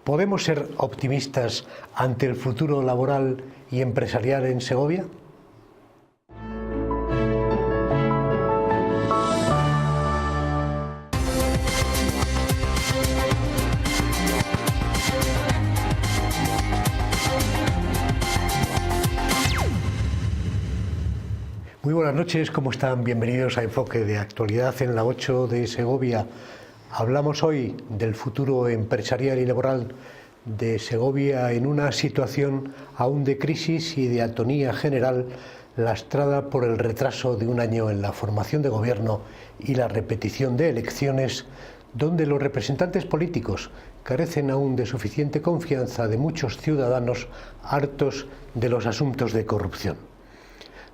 ¿Podemos ser optimistas ante el futuro laboral y empresarial en Segovia? Muy buenas noches, ¿cómo están? Bienvenidos a Enfoque de Actualidad en la 8 de Segovia. Hablamos hoy del futuro empresarial y laboral de Segovia en una situación aún de crisis y de atonía general, lastrada por el retraso de un año en la formación de gobierno y la repetición de elecciones, donde los representantes políticos carecen aún de suficiente confianza de muchos ciudadanos hartos de los asuntos de corrupción.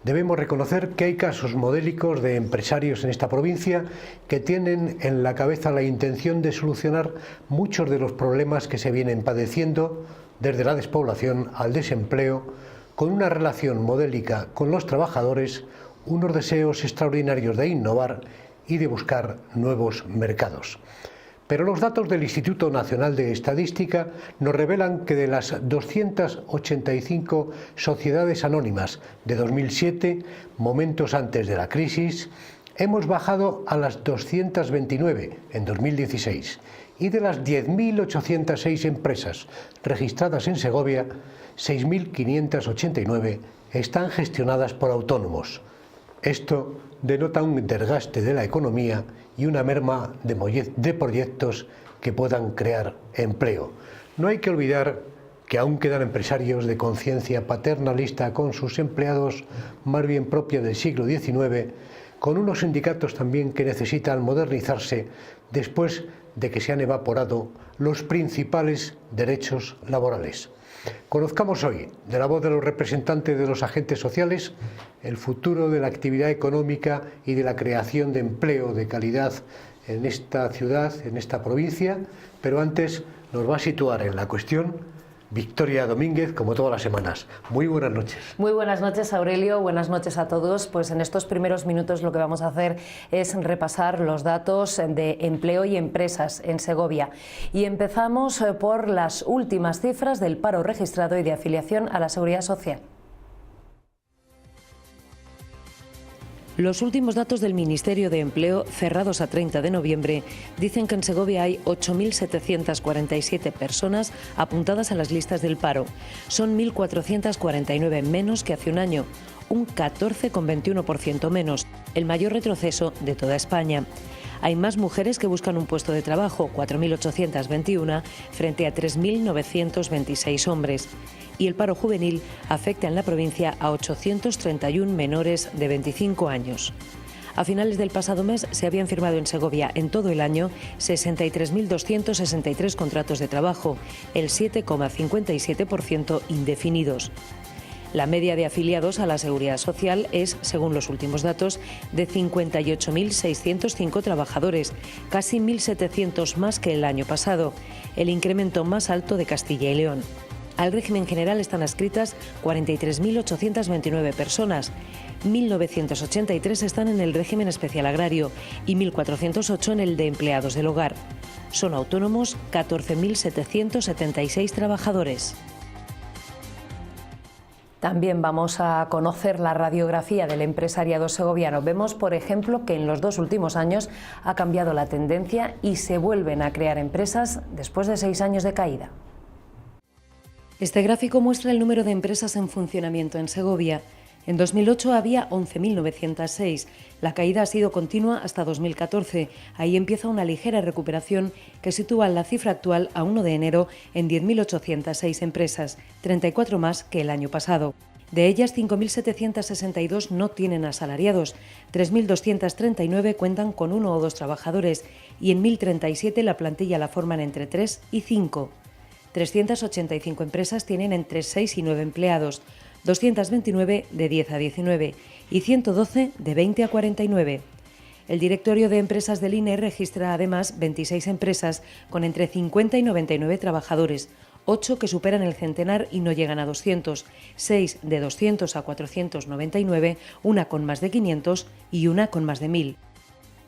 Debemos reconocer que hay casos modélicos de empresarios en esta provincia que tienen en la cabeza la intención de solucionar muchos de los problemas que se vienen padeciendo, desde la despoblación al desempleo, con una relación modélica con los trabajadores, unos deseos extraordinarios de innovar y de buscar nuevos mercados. Pero los datos del Instituto Nacional de Estadística nos revelan que de las 285 sociedades anónimas de 2007, momentos antes de la crisis, hemos bajado a las 229 en 2016, y de las 10.806 empresas registradas en Segovia, 6.589 están gestionadas por autónomos. Esto denota un desgaste de la economía y una merma de proyectos que puedan crear empleo. No hay que olvidar que aún quedan empresarios de conciencia paternalista con sus empleados, más bien propia del siglo XIX, con unos sindicatos también que necesitan modernizarse después de que se han evaporado los principales derechos laborales. Conozcamos hoy, de la voz de los representantes de los agentes sociales, el futuro de la actividad económica y de la creación de empleo de calidad en esta ciudad, en esta provincia, pero antes nos va a situar en la cuestión Victoria Domínguez, como todas las semanas. Muy buenas noches. Muy buenas noches, Aurelio. Buenas noches a todos. Pues en estos primeros minutos lo que vamos a hacer es repasar los datos de empleo y empresas en Segovia. Y empezamos por las últimas cifras del paro registrado y de afiliación a la Seguridad Social. Los últimos datos del Ministerio de Empleo, cerrados a 30 de noviembre, dicen que en Segovia hay 8.747 personas apuntadas a las listas del paro. Son 1.449 menos que hace un año, un 14,21% menos, el mayor retroceso de toda España. Hay más mujeres que buscan un puesto de trabajo, 4.821, frente a 3.926 hombres. Y el paro juvenil afecta en la provincia a 831 menores de 25 años. A finales del pasado mes se habían firmado en Segovia en todo el año 63.263 contratos de trabajo, el 7,57% indefinidos. La media de afiliados a la Seguridad Social es, según los últimos datos, de 58.605 trabajadores, casi 1.700 más que el año pasado, el incremento más alto de Castilla y León. Al régimen general están adscritas 43.829 personas, 1.983 están en el régimen especial agrario y 1.408 en el de empleados del hogar. Son autónomos 14.776 trabajadores. También vamos a conocer la radiografía del empresariado segoviano. Vemos, por ejemplo, que en los 2 últimos años ha cambiado la tendencia y se vuelven a crear empresas después de 6 años de caída. Este gráfico muestra el número de empresas en funcionamiento en Segovia. En 2008 había 11.906. La caída ha sido continua hasta 2014. Ahí empieza una ligera recuperación que sitúa la cifra actual a 1 de enero en 10.806 empresas, 34 más que el año pasado. De ellas, 5.762 no tienen asalariados, 3.239 cuentan con 1 o 2 trabajadores y en 1.037 la plantilla la forman entre 3 y 5. 385 empresas tienen entre 6 y 9 empleados, 229 de 10 a 19 y 112 de 20 a 49. El directorio de empresas del INE registra además 26 empresas con entre 50 y 99 trabajadores, 8 que superan el centenar y no llegan a 200, 6 de 200 a 499, una con más de 500 y una con más de 1.000.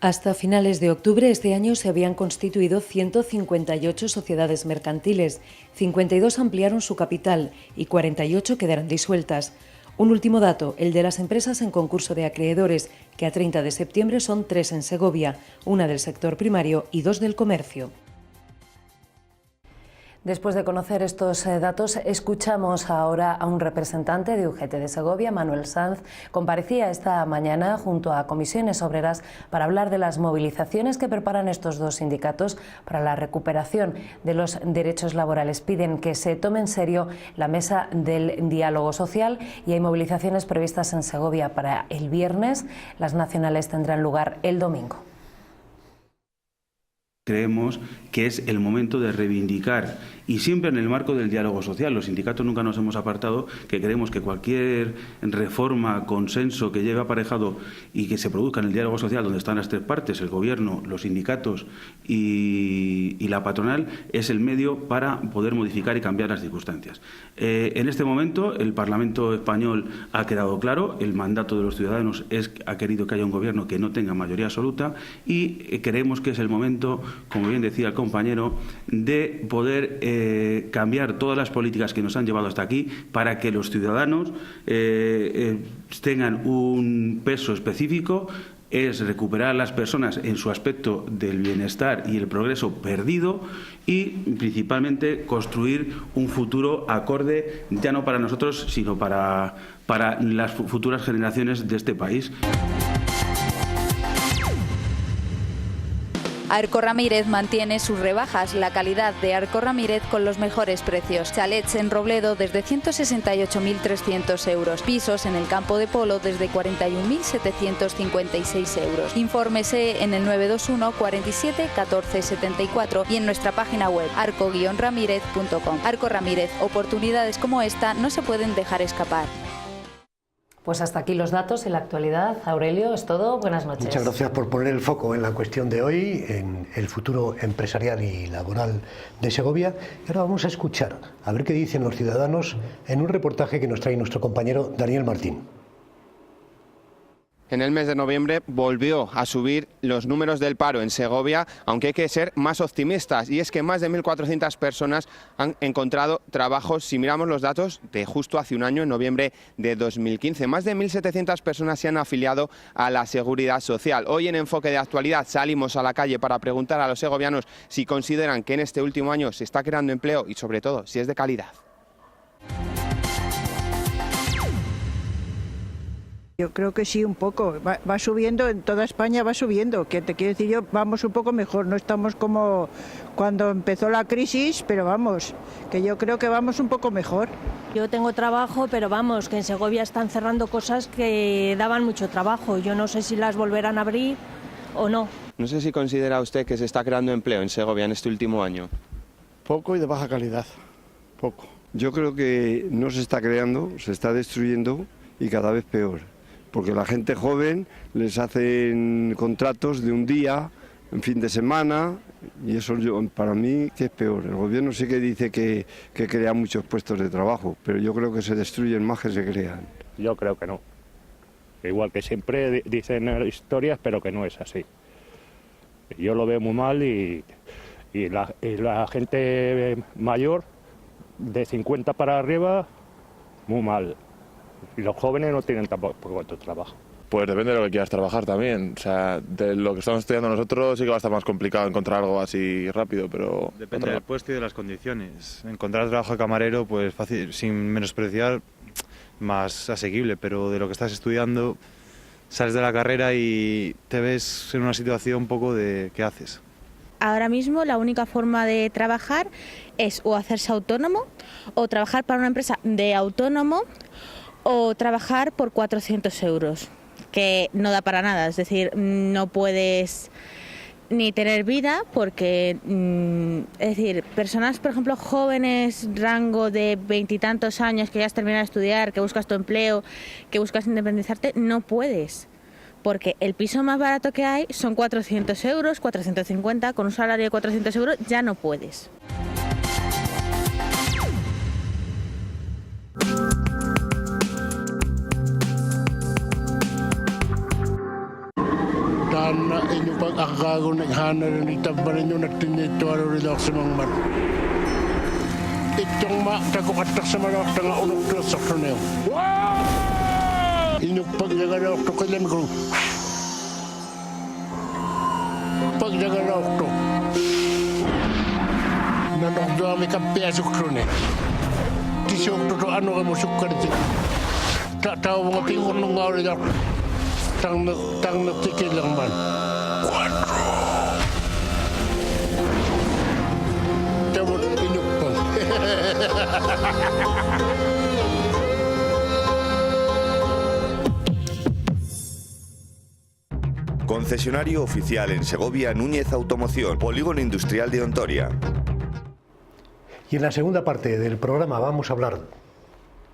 Hasta finales de octubre este año se habían constituido 158 sociedades mercantiles, 52 ampliaron su capital y 48 quedarán disueltas. Un último dato, el de las empresas en concurso de acreedores, que a 30 de septiembre son 3 en Segovia, una del sector primario y 2 del comercio. Después de conocer estos datos, escuchamos ahora a un representante de UGT de Segovia, Manuel Sanz. Comparecía esta mañana junto a comisiones obreras para hablar de las movilizaciones que preparan estos dos sindicatos para la recuperación de los derechos laborales. Piden que se tome en serio la mesa del diálogo social y hay movilizaciones previstas en Segovia para el viernes. Las nacionales tendrán lugar el domingo. Creemos que es el momento de reivindicar, y siempre en el marco del diálogo social. Los sindicatos nunca nos hemos apartado, que creemos que cualquier reforma, consenso que lleve aparejado y que se produzca en el diálogo social, donde están las tres partes, el Gobierno, los sindicatos y la patronal, es el medio para poder modificar y cambiar las circunstancias. En este momento el Parlamento español ha quedado claro, el mandato de los ciudadanos ha querido que haya un Gobierno que no tenga mayoría absoluta y creemos que es el momento, como bien decía el compañero, de poder cambiar todas las políticas que nos han llevado hasta aquí para que los ciudadanos tengan un peso específico. Es recuperar a las personas en su aspecto del bienestar y el progreso perdido y principalmente construir un futuro acorde ya no para nosotros sino para las futuras generaciones de este país. Arco Ramírez mantiene sus rebajas, la calidad de Arco Ramírez con los mejores precios. Chalets en Robledo desde 168.300 euros. Pisos en el campo de Polo desde 41.756 euros. Infórmese en el 921 47 14 74 y en nuestra página web arco-ramírez.com. Arco Ramírez, oportunidades como esta no se pueden dejar escapar. Pues hasta aquí los datos en la actualidad. Aurelio, es todo. Buenas noches. Muchas gracias por poner el foco en la cuestión de hoy, en el futuro empresarial y laboral de Segovia. Y ahora vamos a escuchar, a ver qué dicen los ciudadanos en un reportaje que nos trae nuestro compañero Daniel Martín. En el mes de noviembre volvió a subir los números del paro en Segovia, aunque hay que ser más optimistas, y es que más de 1.400 personas han encontrado trabajos. Si miramos los datos de justo hace un año, en noviembre de 2015, más de 1.700 personas se han afiliado a la Seguridad Social. Hoy en Enfoque de Actualidad salimos a la calle para preguntar a los segovianos si consideran que en este último año se está creando empleo y sobre todo si es de calidad. Yo creo que sí, un poco. Va subiendo, en toda España va subiendo. Que te quiero decir yo, vamos un poco mejor. No estamos como cuando empezó la crisis, pero vamos, que yo creo que vamos un poco mejor. Yo tengo trabajo, pero vamos, que en Segovia están cerrando cosas que daban mucho trabajo. Yo no sé si las volverán a abrir o no. No sé si considera usted que se está creando empleo en Segovia en este último año. Poco y de baja calidad, poco. Yo creo que no se está creando, se está destruyendo y cada vez peor. Porque la gente joven les hacen contratos de un día, en fin de semana, y eso para mí que es peor. El gobierno sí que dice que crea muchos puestos de trabajo, pero yo creo que se destruyen más que se crean. Yo creo que no. Igual que siempre dicen historias, pero que no es así. Yo lo veo muy mal y la gente mayor, de 50 para arriba, muy mal. Y los jóvenes no tienen tampoco trabajo. Pues depende de lo que quieras trabajar también. O sea, de lo que estamos estudiando nosotros sí que va a estar más complicado encontrar algo así rápido, pero... Depende del puesto y de las condiciones. Encontrar trabajo de camarero, pues fácil, sin menospreciar, más asequible, pero de lo que estás estudiando, sales de la carrera y te ves en una situación un poco de ¿qué haces? Ahora mismo la única forma de trabajar es o hacerse autónomo o trabajar para una empresa de autónomo o trabajar por 400 euros, que no da para nada, es decir, no puedes ni tener vida porque, es decir, personas, por ejemplo, jóvenes, rango de 20 y tantos años, que ya has terminado de estudiar, que buscas tu empleo, que buscas independizarte, no puedes, porque el piso más barato que hay son 400 euros, 450, con un salario de 400 euros ya no puedes. Dan kakagunik hanar ni tabarin yung natinito rin ako sa mga man. Itong takukatak sa mga tanga unok to sa kanil. Inyong pagdagan ako to kailan ko. Pagdagan ako to. Nanong doa may kampiyasok to ne. Tisok to ano ka mo sukar ito. Tao mga tingkong nung ngawin ako. Tang natikil lang man. 4. Tawag inyok pa. Concesionario oficial en Segovia, Núñez Automoción, Polígono Industrial de Ontoria. Y en la segunda parte del programa vamos a hablar,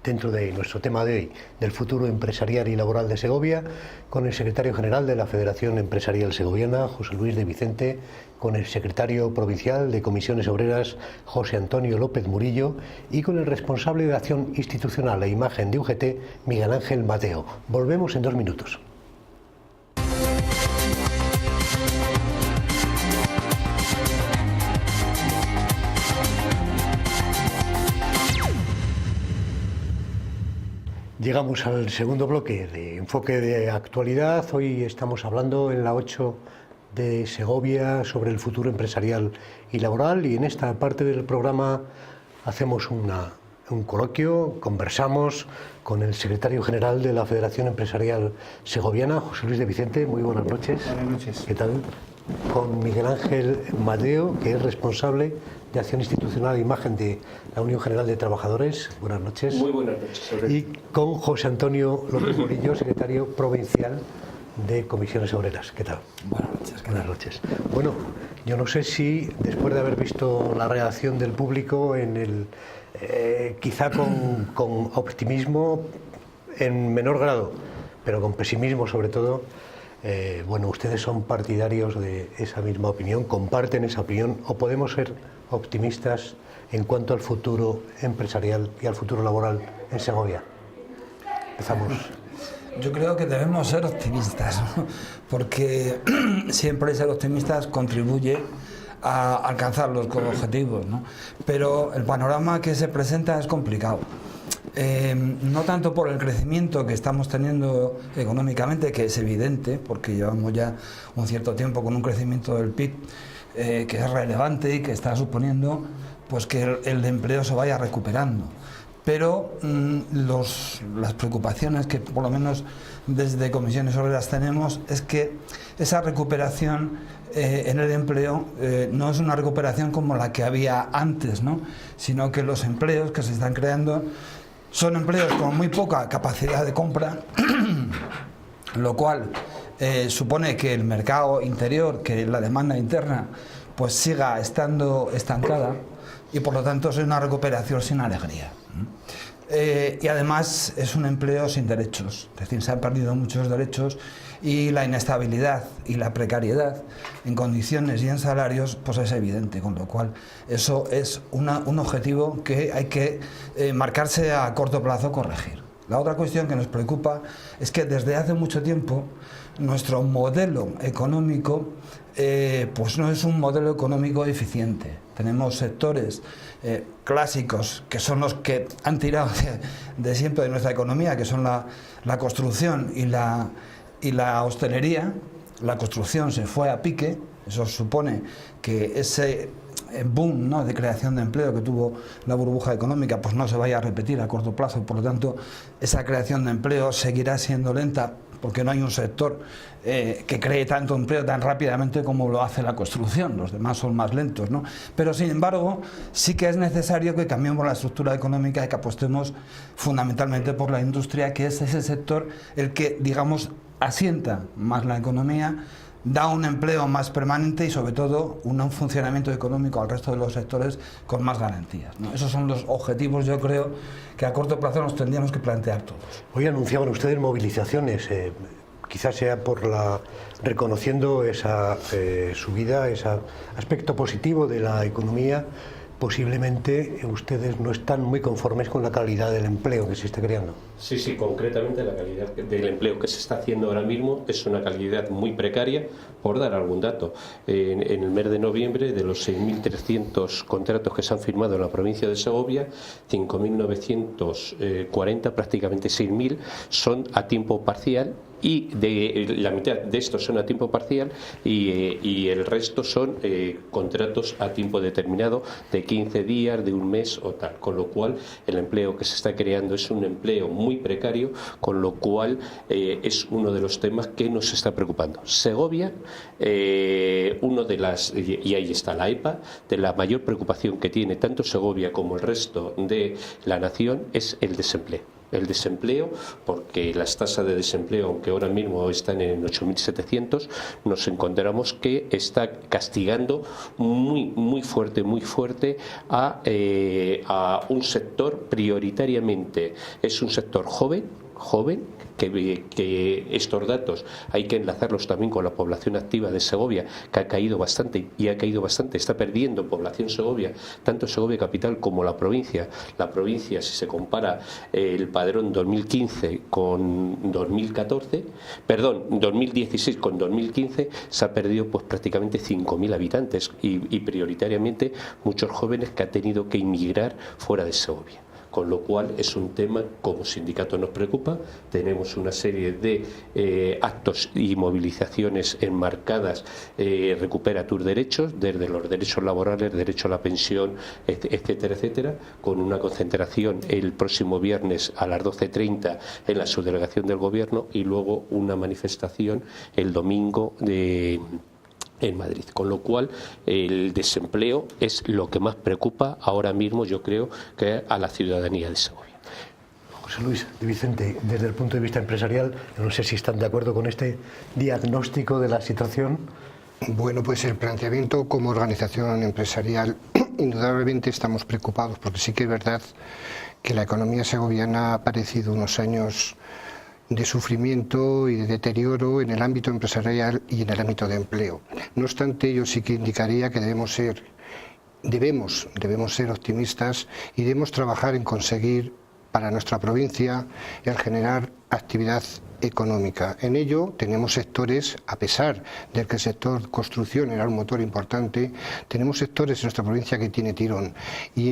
dentro de nuestro tema de hoy, del futuro empresarial y laboral de Segovia, con el secretario general de la Federación Empresarial Segoviana, José Luis de Vicente, con el secretario provincial de Comisiones Obreras, José Antonio López Murillo, y con el responsable de Acción Institucional e Imagen de UGT, Miguel Ángel Mateo. Volvemos en 2 minutos. Llegamos al segundo bloque de enfoque de actualidad. Hoy estamos hablando en la 8 de Segovia sobre el futuro empresarial y laboral, y en esta parte del programa hacemos un coloquio, conversamos con el secretario general de la Federación Empresarial Segoviana, José Luis de Vicente. Muy buenas noches. Buenas noches. ¿Qué tal? Con Miguel Ángel Mateo, que es responsable de Acción Institucional e Imagen de la Unión General de Trabajadores. Buenas noches. Muy buenas noches. Y con José Antonio López Murillo, secretario provincial de Comisiones Obreras. ¿Qué tal? Buenas noches. Buenas noches. Bueno, yo no sé si después de haber visto la reacción del público en el quizá con optimismo en menor grado, pero con pesimismo sobre todo, bueno, ustedes son partidarios de esa misma opinión, comparten esa opinión, o podemos ser optimistas en cuanto al futuro empresarial y al futuro laboral en Segovia. Empezamos. Yo creo que debemos ser optimistas, ¿no? Porque siempre ser optimistas contribuye a alcanzar los objetivos, ¿no? Pero el panorama que se presenta es complicado. No tanto por el crecimiento que estamos teniendo económicamente, que es evidente, porque llevamos ya un cierto tiempo con un crecimiento del PIB que es relevante y que está suponiendo pues que el empleo se vaya recuperando. Pero las preocupaciones que por lo menos desde Comisiones Obreras tenemos es que esa recuperación en el empleo no es una recuperación como la que había antes, ¿no? Sino que los empleos que se están creando son empleos con muy poca capacidad de compra, lo cual supone que el mercado interior, que la demanda interna, pues siga estando estancada, y por lo tanto es una recuperación sin alegría. Y además es un empleo sin derechos, es decir, se han perdido muchos derechos, y la inestabilidad y la precariedad en condiciones y en salarios pues es evidente, con lo cual eso es un objetivo que hay que marcarse a corto plazo, corregir. La otra cuestión que nos preocupa es que desde hace mucho tiempo nuestro modelo económico pues no es un modelo económico eficiente. Tenemos sectores clásicos que son los que han tirado de siempre de nuestra economía, que son la construcción y la hostelería. La construcción se fue a pique, eso supone que ese boom, ¿no?, de creación de empleo que tuvo la burbuja económica pues no se vaya a repetir a corto plazo, por lo tanto esa creación de empleo seguirá siendo lenta, porque no hay un sector que cree tanto empleo tan rápidamente como lo hace la construcción, los demás son más lentos, ¿no? Pero sin embargo sí que es necesario que cambiemos la estructura económica y que apostemos fundamentalmente por la industria, que es ese sector el que, digamos, asienta más la economía, da un empleo más permanente y sobre todo un funcionamiento económico al resto de los sectores con más garantías, ¿no? Esos son los objetivos, yo creo, que a corto plazo nos tendríamos que plantear todos. Hoy anunciaban ustedes movilizaciones, quizás sea reconociendo esa subida, ese aspecto positivo de la economía, posiblemente ustedes no están muy conformes con la calidad del empleo que se está creando. Sí, concretamente la calidad del empleo que se está haciendo ahora mismo es una calidad muy precaria. Por dar algún dato, en el mes de noviembre, de los 6.300 contratos que se han firmado en la provincia de Segovia, 5.940, prácticamente 6.000, son a tiempo parcial, y la mitad de estos son a tiempo parcial y el resto son contratos a tiempo determinado de 15 días, de un mes o tal, con lo cual el empleo que se está creando es un empleo muy precario, con lo cual es uno de los temas que nos está preocupando. Segovia, uno de las, y ahí está la EPA, de la mayor preocupación que tiene tanto Segovia como el resto de la nación es el desempleo. El desempleo, porque las tasas de desempleo, aunque ahora mismo están en 8.700, nos encontramos que está castigando muy fuerte a un sector prioritariamente. Es un sector joven, que estos datos hay que enlazarlos también con la población activa de Segovia, que ha caído bastante, está perdiendo población Segovia, tanto Segovia capital como la provincia. La provincia, si se compara el padrón 2015 con 2016 con 2015, se ha perdido pues prácticamente 5.000 habitantes y prioritariamente muchos jóvenes que han tenido que emigrar fuera de Segovia. Con lo cual es un tema como sindicato nos preocupa. Tenemos una serie de actos y movilizaciones enmarcadas, recupera tus derechos, desde los derechos laborales, derecho a la pensión, etcétera, con una concentración el próximo viernes a las 12:30 en la subdelegación del Gobierno y luego una manifestación el domingo en Madrid, con lo cual el desempleo es lo que más preocupa ahora mismo, yo creo, que a la ciudadanía de Segovia. José Luis de Vicente, desde el punto de vista empresarial, no sé si están de acuerdo con este diagnóstico de la situación. Bueno, pues el planteamiento como organización empresarial, indudablemente estamos preocupados, porque sí que es verdad que la economía segoviana ha padecido unos años de sufrimiento y de deterioro en el ámbito empresarial y en el ámbito de empleo. No obstante, yo sí que indicaría que debemos ser optimistas y debemos trabajar en conseguir para nuestra provincia el generar actividad económica. En ello tenemos sectores, a pesar de que el sector construcción era un motor importante, tenemos sectores en nuestra provincia que tiene tirón y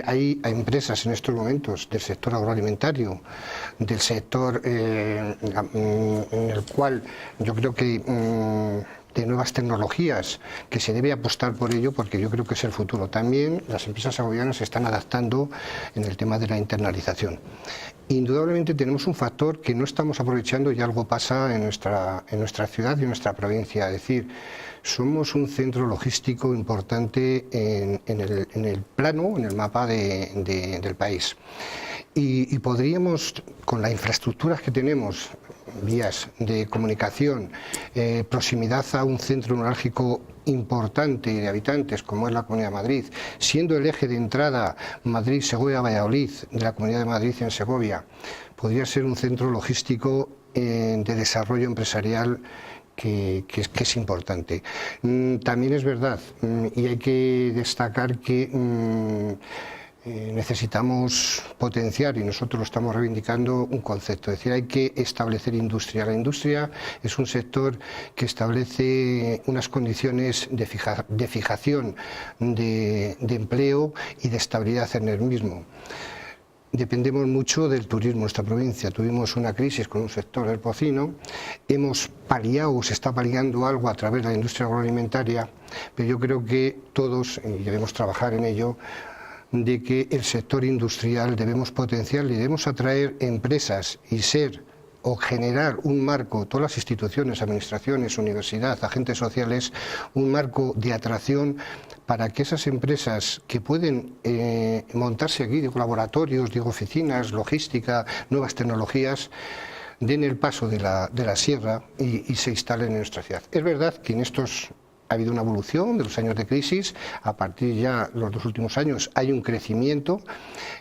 hay empresas en estos momentos del sector agroalimentario, del sector en el cual yo creo que de nuevas tecnologías, que se debe apostar por ello porque yo creo que es el futuro. También las empresas segovianas se están adaptando en el tema de la internalización. Indudablemente tenemos un factor que no estamos aprovechando y algo pasa en nuestra ciudad y en nuestra provincia, es decir, somos un centro logístico importante en el plano, en el mapa del país. Y podríamos, con las infraestructuras que tenemos, vías de comunicación, proximidad a un centro neurálgico importante de habitantes como es la Comunidad de Madrid, siendo el eje de entrada Madrid, Segovia, Valladolid de la Comunidad de Madrid en Segovia, podría ser un centro logístico de desarrollo empresarial que es importante. También es verdad, y hay que destacar que necesitamos potenciar, y nosotros lo estamos reivindicando, un concepto, es decir, hay que establecer industria. La industria es un sector que establece unas condiciones de fijación de empleo y de estabilidad en el mismo. Dependemos mucho del turismo en nuestra provincia. Tuvimos una crisis con un sector del porcino, hemos paliado, se está paliando algo a través de la industria agroalimentaria, pero yo creo que todos, y debemos trabajar en ello, de que el sector industrial debemos potenciar y debemos atraer empresas y ser o generar un marco, todas las instituciones, administraciones, universidad, agentes sociales, un marco de atracción para que esas empresas que pueden montarse aquí, digo laboratorios, digo oficinas, logística, nuevas tecnologías, den el paso de la sierra y se instalen en nuestra ciudad. Es verdad que en estos ha habido una evolución de los años de crisis. A partir ya los 2 últimos años hay un crecimiento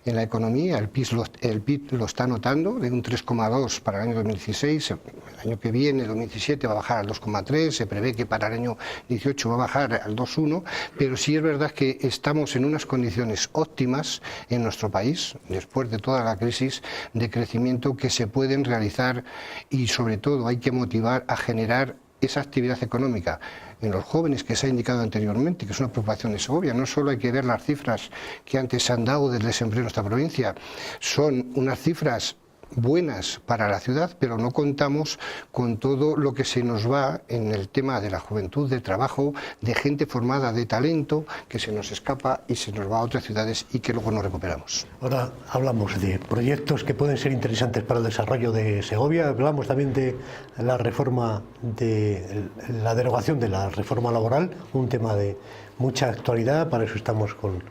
en la economía. El PIB lo está notando, de un 3,2 para el año 2016. El año que viene, el 2017, va a bajar al 2,3. Se prevé que para el año 18 va a bajar al 2,1. Pero sí es verdad que estamos en unas condiciones óptimas en nuestro país, después de toda la crisis, de crecimiento que se pueden realizar, y sobre todo hay que motivar a generar esa actividad económica en los jóvenes que se ha indicado anteriormente, que es una preocupación de Segovia. No solo hay que ver las cifras que antes se han dado del desempleo en nuestra provincia, son unas cifras buenas para la ciudad, pero no contamos con todo lo que se nos va en el tema de la juventud, de trabajo, de gente formada, de talento, que se nos escapa y se nos va a otras ciudades y que luego no recuperamos. Ahora hablamos de proyectos que pueden ser interesantes para el desarrollo de Segovia. Hablamos también de la reforma, de la derogación de la reforma laboral, un tema de mucha actualidad. Para eso estamos con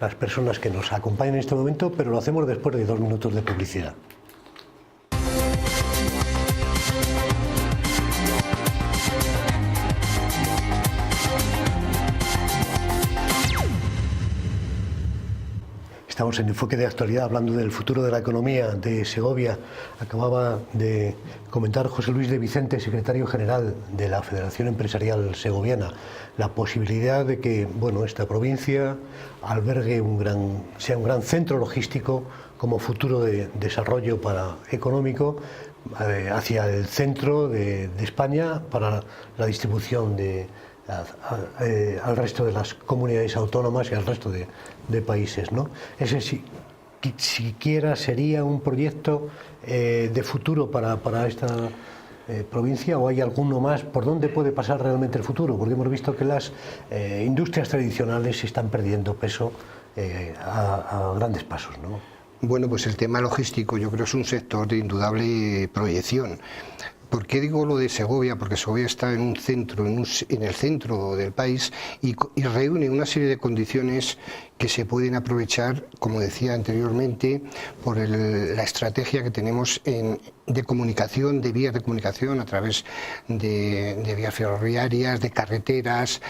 las personas que nos acompañan en este momento, pero lo hacemos después de 2 minutos de publicidad. Estamos en Enfoque de Actualidad hablando del futuro de la economía de Segovia. Acababa de comentar José Luis de Vicente, secretario general de la Federación Empresarial Segoviana, la posibilidad de que esta provincia albergue sea un gran centro logístico como futuro de desarrollo económico hacia el centro de España para la distribución al resto de las comunidades autónomas y al resto de países, ¿no? Ese siquiera sería un proyecto de futuro para esta provincia, o hay alguno más. ¿Por dónde puede pasar realmente el futuro? Porque hemos visto que las industrias tradicionales están perdiendo peso a grandes pasos, ¿no? Bueno, pues el tema logístico yo creo es un sector de indudable proyección. ¿Por qué digo lo de Segovia? Porque Segovia está en un centro, en el centro del país, y reúne una serie de condiciones que se pueden aprovechar, como decía anteriormente, por la estrategia que tenemos de comunicación, de vías de comunicación a través de vías ferroviarias, de carreteras.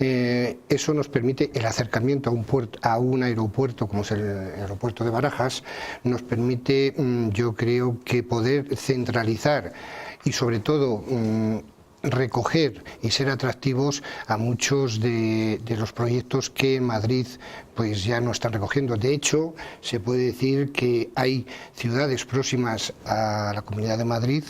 Eso nos permite el acercamiento a un aeropuerto como es el aeropuerto de Barajas. Nos permite, yo creo, que poder centralizar y sobre todo recoger y ser atractivos a muchos de los proyectos que en Madrid pues ya no están recogiendo. De hecho, se puede decir que hay ciudades próximas a la Comunidad de Madrid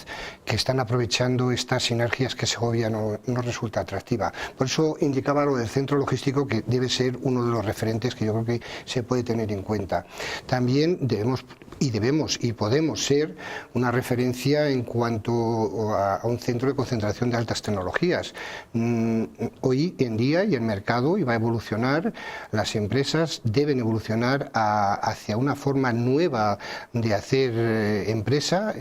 que están aprovechando estas sinergias que Segovia no resulta atractiva. Por eso indicaba lo del centro logístico, que debe ser uno de los referentes que yo creo que se puede tener en cuenta. También debemos y podemos ser una referencia en cuanto a un centro de concentración de altas tecnologías. Hoy en día, y el mercado va a evolucionar, las empresas deben evolucionar hacia una forma nueva de hacer empresa.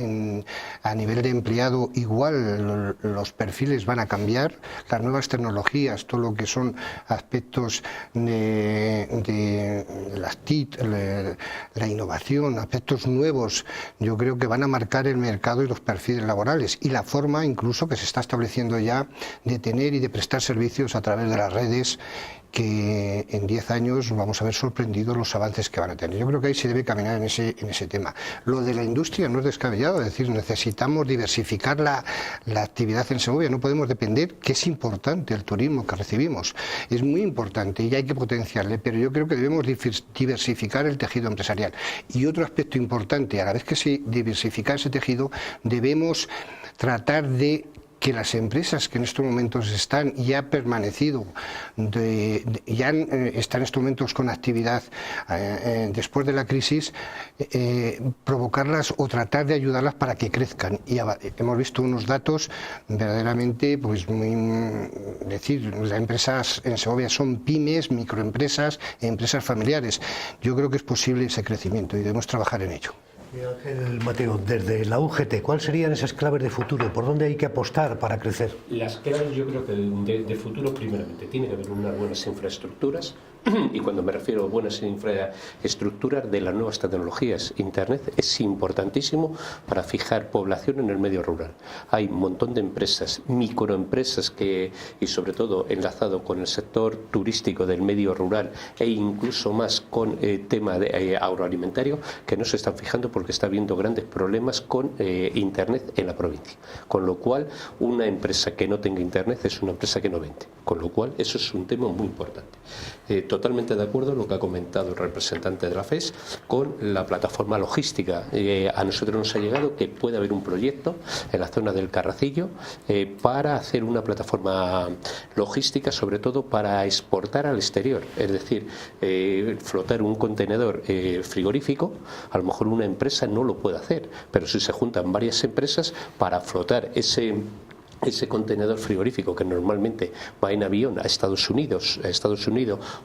A nivel de empleado igual los perfiles van a cambiar, las nuevas tecnologías, todo lo que son aspectos de las TIC, la innovación, aspectos nuevos, yo creo que van a marcar el mercado y los perfiles laborales y la forma incluso que se está estableciendo ya de tener y de prestar servicios a través de las redes, que en 10 años vamos a ver sorprendidos los avances que van a tener. Yo creo que ahí se debe caminar en ese tema. Lo de la industria no es descabellado, es decir, necesitamos diversificar la actividad en Segovia. No podemos depender, que es importante el turismo que recibimos, es muy importante y hay que potenciarle, pero yo creo que debemos diversificar el tejido empresarial. Y otro aspecto importante, a la vez que se diversifica ese tejido, debemos tratar de que las empresas que en estos momentos están y han permanecido, están en estos momentos con actividad después de la crisis, provocarlas o tratar de ayudarlas para que crezcan. Y hemos visto unos datos verdaderamente, pues las empresas en Segovia son pymes, microempresas, empresas familiares. Yo creo que es posible ese crecimiento y debemos trabajar en ello. Ángel Mateo, desde la UGT, ¿cuáles serían esas claves de futuro? ¿Por dónde hay que apostar para crecer? Las claves, yo creo que de futuro, primeramente, tiene que haber unas buenas infraestructuras y cuando me refiero a buenas infraestructuras de las nuevas tecnologías, Internet es importantísimo para fijar población en el medio rural. Hay un montón de empresas, microempresas y sobre todo enlazado con el sector turístico del medio rural e incluso más con el tema de agroalimentario, que no se están fijando porque está habiendo grandes problemas con Internet en la provincia. Con lo cual, una empresa que no tenga Internet es una empresa que no vende. Con lo cual, eso es un tema muy importante. Totalmente de acuerdo en lo que ha comentado el representante de la FES con la plataforma logística. A nosotros nos ha llegado que puede haber un proyecto en la zona del Carracillo para hacer una plataforma logística, sobre todo para exportar al exterior. Es decir, flotar un contenedor frigorífico, a lo mejor una empresa no lo puede hacer, pero si se juntan varias empresas para flotar ese contenedor frigorífico que normalmente va en avión a Estados Unidos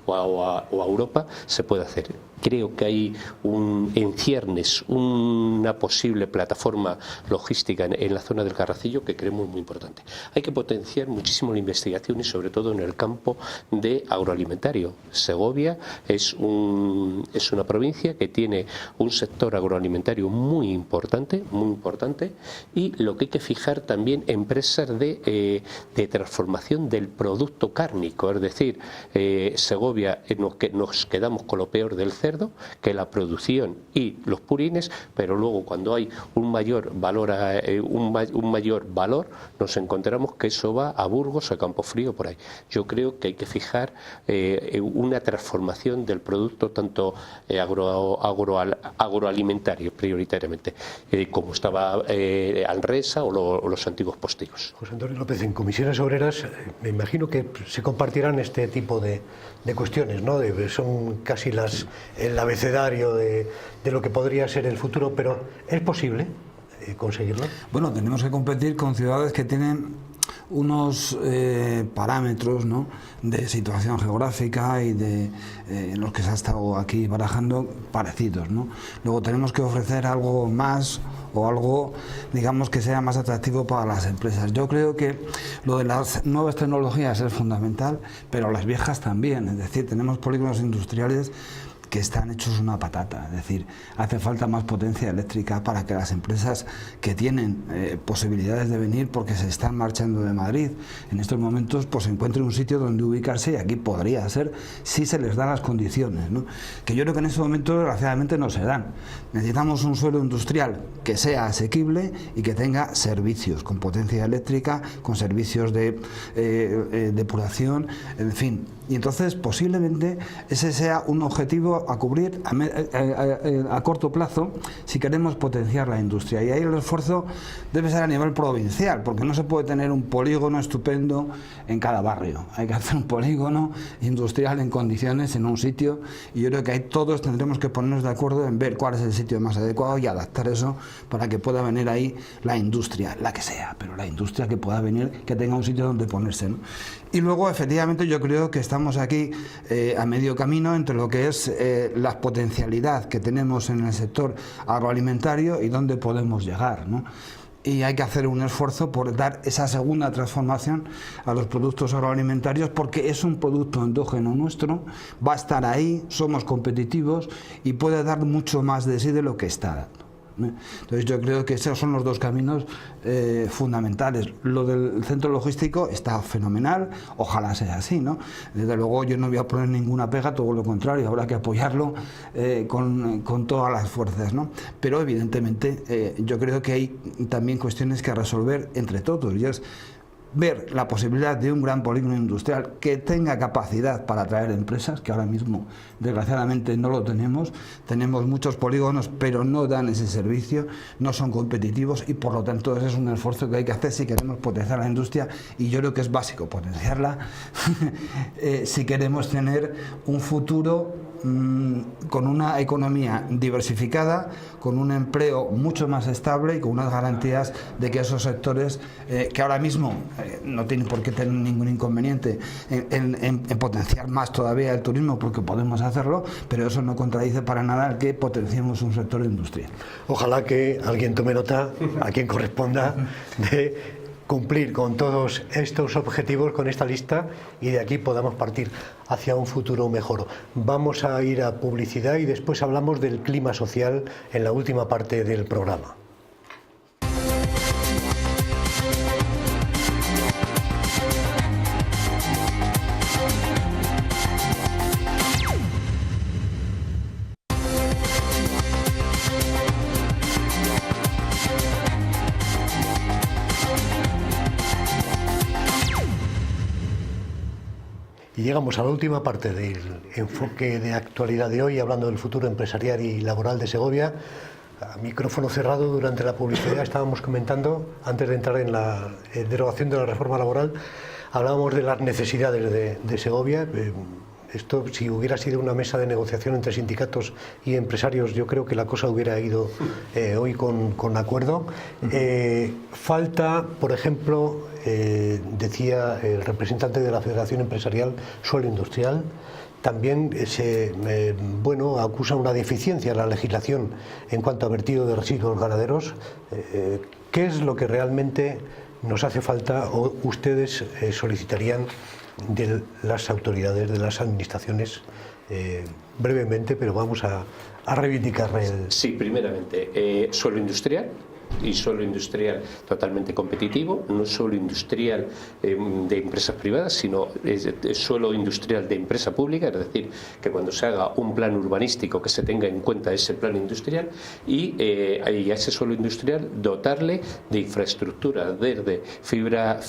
o a Europa, se puede hacer. Creo que hay en ciernes una posible plataforma logística en la zona del Carracillo que creemos muy importante. Hay que potenciar muchísimo la investigación y sobre todo en el campo de agroalimentario. Segovia es una provincia que tiene un sector agroalimentario muy importante y lo que hay que fijar también empresas de transformación del producto cárnico, es decir, Segovia nos quedamos con lo peor del cerdo, que la producción y los purines, pero luego cuando hay un mayor valor nos encontramos que eso va a Burgos, a Campofrío, por ahí. Yo creo que hay que fijar una transformación del producto tanto agroalimentario prioritariamente, como estaba Alresa o los antiguos postigos. José Antonio López, en Comisiones Obreras me imagino que se compartirán este tipo de cuestiones, ¿no? Son casi el abecedario de lo que podría ser el futuro, pero ¿es posible conseguirlo? Bueno, tenemos que competir con ciudades que tienen unos parámetros, ¿no?, de situación geográfica y en los que se ha estado aquí barajando parecidos, ¿no? Luego tenemos que ofrecer algo más o algo, digamos, que sea más atractivo para las empresas. Yo creo que lo de las nuevas tecnologías es fundamental, pero las viejas también. Es decir, tenemos polígonos industriales que están hechos una patata, es decir, hace falta más potencia eléctrica para que las empresas que tienen posibilidades de venir porque se están marchando de Madrid en estos momentos, pues encuentren un sitio donde ubicarse, y aquí podría ser si se les dan las condiciones, ¿no? Que yo creo que en estos momentos desgraciadamente no se dan. Necesitamos un suelo industrial que sea asequible y que tenga servicios con potencia eléctrica, con servicios de depuración, en fin. Y entonces posiblemente ese sea un objetivo a cubrir a corto plazo si queremos potenciar la industria. Y ahí el esfuerzo debe ser a nivel provincial, porque no se puede tener un polígono estupendo en cada barrio. Hay que hacer un polígono industrial en condiciones en un sitio, y yo creo que ahí todos tendremos que ponernos de acuerdo en ver cuál es el sitio más adecuado y adaptar eso para que pueda venir ahí la industria, la que sea, pero la industria que pueda venir, que tenga un sitio donde ponerse, ¿no? Y luego, efectivamente, yo creo que estamos aquí a medio camino entre lo que es la potencialidad que tenemos en el sector agroalimentario y dónde podemos llegar, ¿no? Y hay que hacer un esfuerzo por dar esa segunda transformación a los productos agroalimentarios, porque es un producto endógeno nuestro, va a estar ahí, somos competitivos y puede dar mucho más de sí de lo que está dando. Entonces yo creo que esos son los dos caminos fundamentales. Lo del centro logístico está fenomenal, ojalá sea así, ¿no? Desde luego yo no voy a poner ninguna pega, todo lo contrario, habrá que apoyarlo con todas las fuerzas, ¿no? Pero evidentemente yo creo que hay también cuestiones que resolver entre todos, y es ver la posibilidad de un gran polígono industrial que tenga capacidad para atraer empresas, que ahora mismo desgraciadamente no lo tenemos. Tenemos muchos polígonos pero no dan ese servicio, no son competitivos, y por lo tanto ese es un esfuerzo que hay que hacer si queremos potenciar la industria, y yo creo que es básico potenciarla si queremos tener un futuro con una economía diversificada, con un empleo mucho más estable y con unas garantías de que esos sectores que ahora mismo no tienen por qué tener ningún inconveniente en potenciar más todavía el turismo, porque podemos hacerlo, pero eso no contradice para nada el que potenciemos un sector industrial. Ojalá que alguien tome nota, a quien corresponda, de cumplir con todos estos objetivos, con esta lista, y de aquí podamos partir hacia un futuro mejor. Vamos a ir a publicidad y después hablamos del clima social en la última parte del programa. Y llegamos a la última parte del enfoque de actualidad de hoy, hablando del futuro empresarial y laboral de Segovia. A micrófono cerrado, durante la publicidad estábamos comentando, antes de entrar en la derogación de la reforma laboral, hablábamos de las necesidades de Segovia. Esto, si hubiera sido una mesa de negociación entre sindicatos y empresarios, yo creo que la cosa hubiera ido hoy con acuerdo. Falta, por ejemplo, decía el representante de la Federación Empresarial, suelo industrial. También acusa una deficiencia en la legislación en cuanto a vertido de residuos ganaderos. ¿Qué es lo que realmente nos hace falta o ustedes solicitarían de las autoridades, de las administraciones, brevemente, pero vamos a reivindicar el... Sí, primeramente, suelo industrial, y suelo industrial totalmente competitivo, no suelo industrial de empresas privadas, sino suelo industrial de empresa pública, es decir, que cuando se haga un plan urbanístico que se tenga en cuenta ese plan industrial y a ese suelo industrial dotarle de infraestructura desde fibra,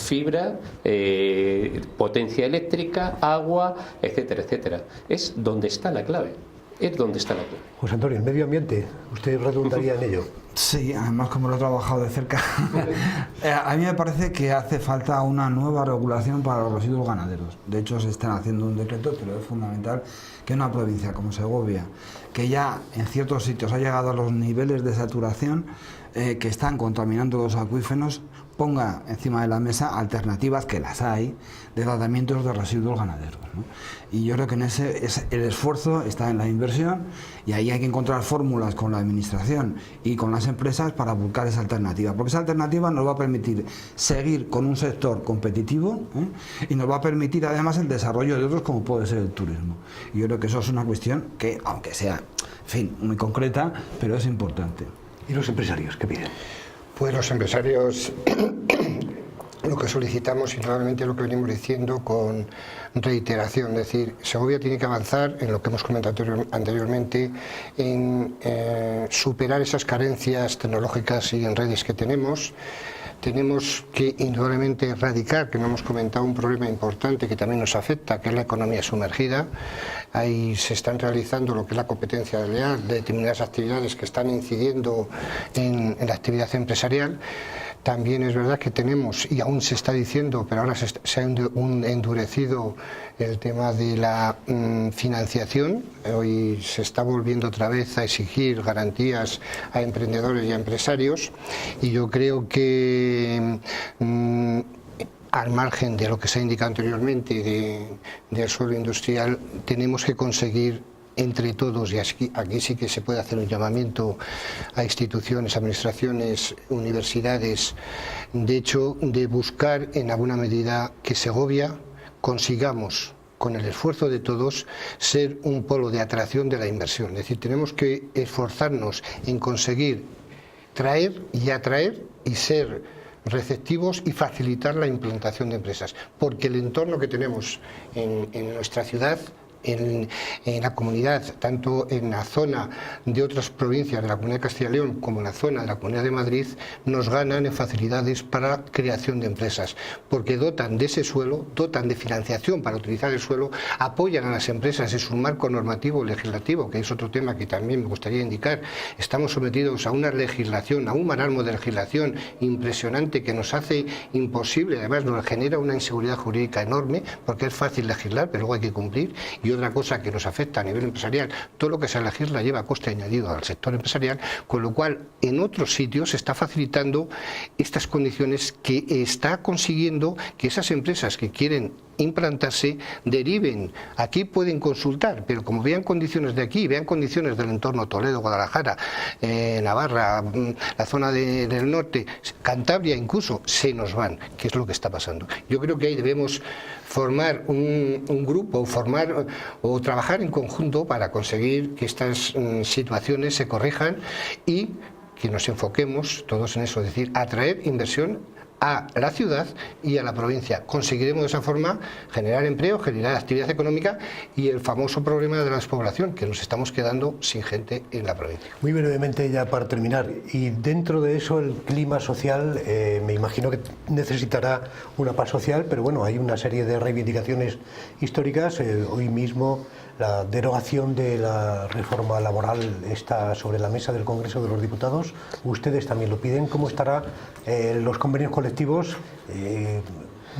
potencia eléctrica, agua, etcétera, etcétera. Es donde está la clave. Es donde está la clave. José Antonio, el medio ambiente, ¿usted redundaría en ello? Sí, además como lo he trabajado de cerca, a mí me parece que hace falta una nueva regulación para los residuos ganaderos. De hecho, se está haciendo un decreto, pero es fundamental que una provincia como Segovia, que ya en ciertos sitios ha llegado a los niveles de saturación que están contaminando los acuíferos, ponga encima de la mesa alternativas, que las hay, de tratamientos de residuos ganaderos, ¿no? Y yo creo que el esfuerzo está en la inversión, y ahí hay que encontrar fórmulas con la administración y con las empresas para buscar esa alternativa, porque esa alternativa nos va a permitir seguir con un sector competitivo, y nos va a permitir además el desarrollo de otros, como puede ser el turismo. Y yo creo que eso es una cuestión que, aunque sea, en fin, muy concreta, pero es importante. ¿Y los empresarios qué piden? Pues los empresarios lo que solicitamos, y normalmente lo que venimos diciendo con reiteración, es decir, Segovia tiene que avanzar en lo que hemos comentado anteriormente, en superar esas carencias tecnológicas y en redes que tenemos. Tenemos que indudablemente erradicar, que no hemos comentado, un problema importante que también nos afecta, que es la economía sumergida. Ahí se están realizando lo que es la competencia desleal de determinadas actividades que están incidiendo en la actividad empresarial. También es verdad que tenemos, y aún se está diciendo, pero ahora se ha endurecido el tema de la financiación. Hoy se está volviendo otra vez a exigir garantías a emprendedores y a empresarios, y yo creo que al margen de lo que se ha indicado anteriormente del suelo industrial, tenemos que conseguir entre todos, y aquí sí que se puede hacer un llamamiento a instituciones, administraciones, universidades, de hecho, de buscar en alguna medida que Segovia consigamos, con el esfuerzo de todos, ser un polo de atracción de la inversión. Es decir, tenemos que esforzarnos en conseguir traer y atraer y ser receptivos y facilitar la implantación de empresas, porque el entorno que tenemos en nuestra ciudad, en la comunidad, tanto en la zona de otras provincias de la Comunidad de Castilla y León como en la zona de la Comunidad de Madrid, nos ganan en facilidades para la creación de empresas, porque dotan de ese suelo, dotan de financiación para utilizar el suelo, apoyan a las empresas en su marco normativo legislativo, que es otro tema que también me gustaría indicar. Estamos sometidos a una legislación, a un marasmo de legislación impresionante que nos hace imposible, además nos genera una inseguridad jurídica enorme, porque es fácil legislar, pero luego hay que cumplir. Y otra cosa que nos afecta a nivel empresarial, todo lo que se legisla lleva coste añadido al sector empresarial, con lo cual en otros sitios se está facilitando estas condiciones que está consiguiendo que esas empresas que quieren implantarse deriven. Aquí pueden consultar, pero como vean condiciones de aquí, vean condiciones del entorno Toledo, Guadalajara, Navarra, la zona del norte, Cantabria incluso, se nos van, que es lo que está pasando. Yo creo que ahí debemos formar un grupo, formar o trabajar en conjunto para conseguir que estas situaciones se corrijan y que nos enfoquemos todos en eso, es decir, atraer inversión a la ciudad y a la provincia. Conseguiremos de esa forma generar empleo, generar actividad económica y el famoso problema de la despoblación, que nos estamos quedando sin gente en la provincia. Muy brevemente ya para terminar, y dentro de eso el clima social, me imagino que necesitará una paz social, pero bueno, hay una serie de reivindicaciones históricas. Hoy mismo la derogación de la reforma laboral está sobre la mesa del Congreso de los Diputados. Ustedes también lo piden. ¿Cómo estarán los convenios colectivos?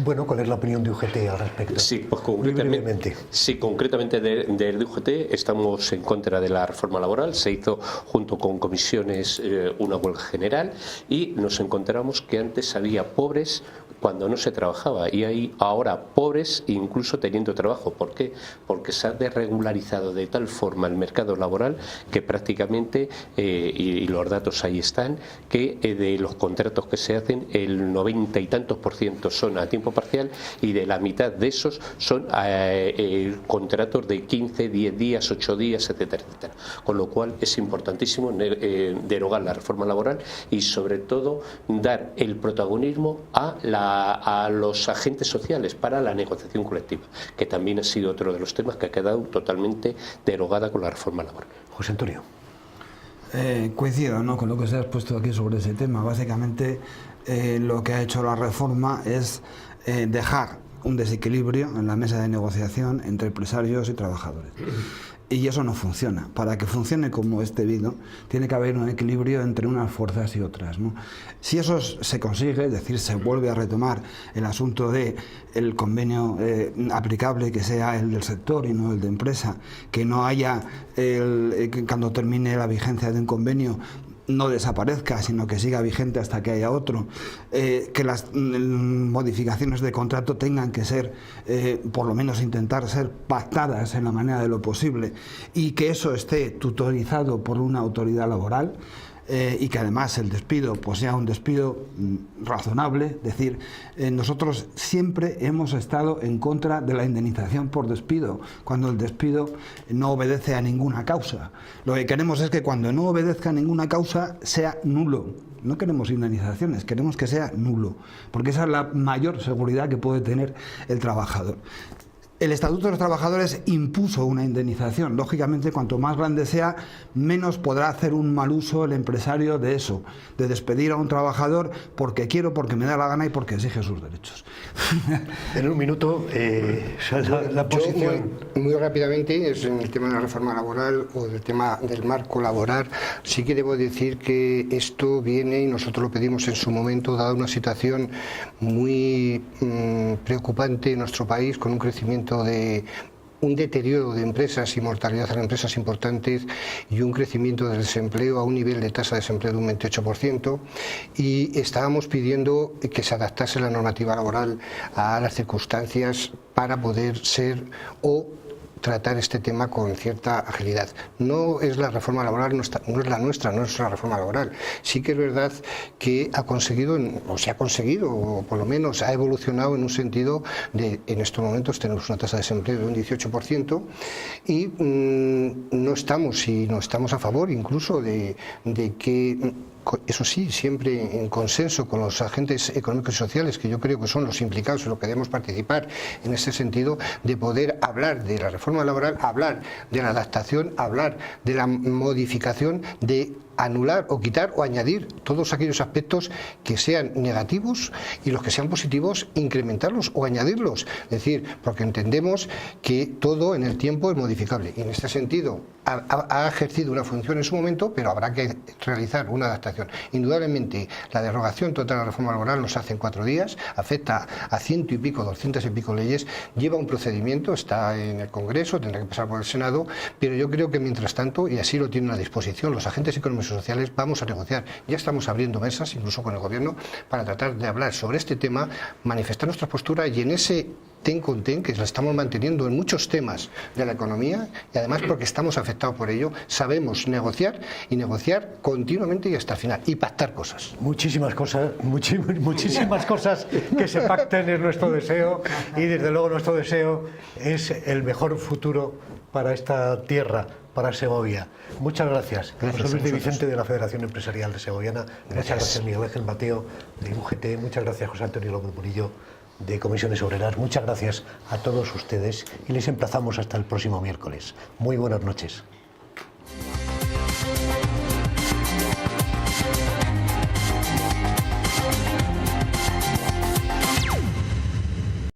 Bueno, ¿cuál es la opinión de UGT al respecto? Sí, pues concretamente del UGT estamos en contra de la reforma laboral. Se hizo junto con comisiones una huelga general y nos encontramos que antes había pobres cuando no se trabajaba y hay ahora pobres incluso teniendo trabajo. ¿Por qué? Porque se ha desregularizado de tal forma el mercado laboral que prácticamente, y los datos ahí están, que de los contratos que se hacen el 90 y tantos % son a tiempo parcial y de la mitad de esos son contratos de 15, 10 días, 8 días, etcétera, etcétera. Con lo cual es importantísimo derogar la reforma laboral y sobre todo dar el protagonismo a los agentes sociales para la negociación colectiva, que también ha sido otro de los temas que ha quedado totalmente derogada con la reforma laboral. José Antonio. Coincido, ¿no?, con lo que se ha expuesto aquí sobre ese tema. Básicamente lo que ha hecho la reforma es dejar un desequilibrio en la mesa de negociación entre empresarios y trabajadores. Y eso no funciona. Para que funcione como es debido, tiene que haber un equilibrio entre unas fuerzas y otras, ¿no? Si eso se consigue, es decir, se vuelve a retomar el asunto de el convenio aplicable, que sea el del sector y no el de empresa, que no haya, que cuando termine la vigencia de un convenio, no desaparezca, sino que siga vigente hasta que haya otro, que las modificaciones de contrato tengan que ser, por lo menos intentar ser pactadas en la manera de lo posible, y que eso esté tutorizado por una autoridad laboral, y que además el despido pues sea un despido razonable. Es decir, nosotros siempre hemos estado en contra de la indemnización por despido, cuando el despido no obedece a ninguna causa. Lo que queremos es que cuando no obedezca a ninguna causa sea nulo. No queremos indemnizaciones, queremos que sea nulo, porque esa es la mayor seguridad que puede tener el trabajador. El Estatuto de los Trabajadores impuso una indemnización. Lógicamente, cuanto más grande sea, menos podrá hacer un mal uso el empresario de eso, de despedir a un trabajador porque quiero, porque me da la gana y porque exige sus derechos. En un minuto, la posición. Muy rápidamente, es en el tema de la reforma laboral o del tema del marco laboral. Sí que debo decir que esto viene, y nosotros lo pedimos en su momento, dada una situación muy preocupante en nuestro país, con un crecimiento de un deterioro de empresas y mortalidad en empresas importantes y un crecimiento del desempleo a un nivel de tasa de desempleo de un 28%, y estábamos pidiendo que se adaptase la normativa laboral a las circunstancias para poder ser o tratar este tema con cierta agilidad. No es la reforma laboral, no es la nuestra, no es la reforma laboral. Sí que es verdad que ha conseguido, o se ha conseguido, o por lo menos ha evolucionado en un sentido de, en estos momentos tenemos una tasa de desempleo de un 18%, y no estamos a favor incluso de que, eso sí, siempre en consenso con los agentes económicos y sociales, que yo creo que son los implicados en lo que debemos participar en este sentido, de poder hablar de la reforma laboral, hablar de la adaptación, hablar de la modificación, de anular o quitar o añadir todos aquellos aspectos que sean negativos, y los que sean positivos incrementarlos o añadirlos. Es decir, porque entendemos que todo en el tiempo es modificable, y en este sentido ha ejercido una función en su momento, pero habrá que realizar una adaptación situación. Indudablemente, la derogación total de la reforma laboral no se hace en 4 días, afecta a 100 y pico, 200 y pico leyes, lleva un procedimiento, está en el Congreso, tendrá que pasar por el Senado, pero yo creo que mientras tanto, y así lo tienen a disposición los agentes económicos y sociales, vamos a negociar. Ya estamos abriendo mesas, incluso con el Gobierno, para tratar de hablar sobre este tema, manifestar nuestra postura y en ese ten con ten, que la estamos manteniendo en muchos temas de la economía y además porque estamos afectados por ello, sabemos negociar y negociar continuamente y hasta el final y pactar cosas. Muchísimas cosas que se pacten es nuestro deseo y desde luego nuestro deseo es el mejor futuro para esta tierra, para Segovia. Muchas gracias. José Luis de Vicente de la Federación Empresarial de Segoviana. Muchas gracias Miguel Ángel Mateo de UGT. Muchas gracias José Antonio López Murillo de Comisiones Obreras. Muchas gracias a todos ustedes y les emplazamos hasta el próximo miércoles. Muy buenas noches.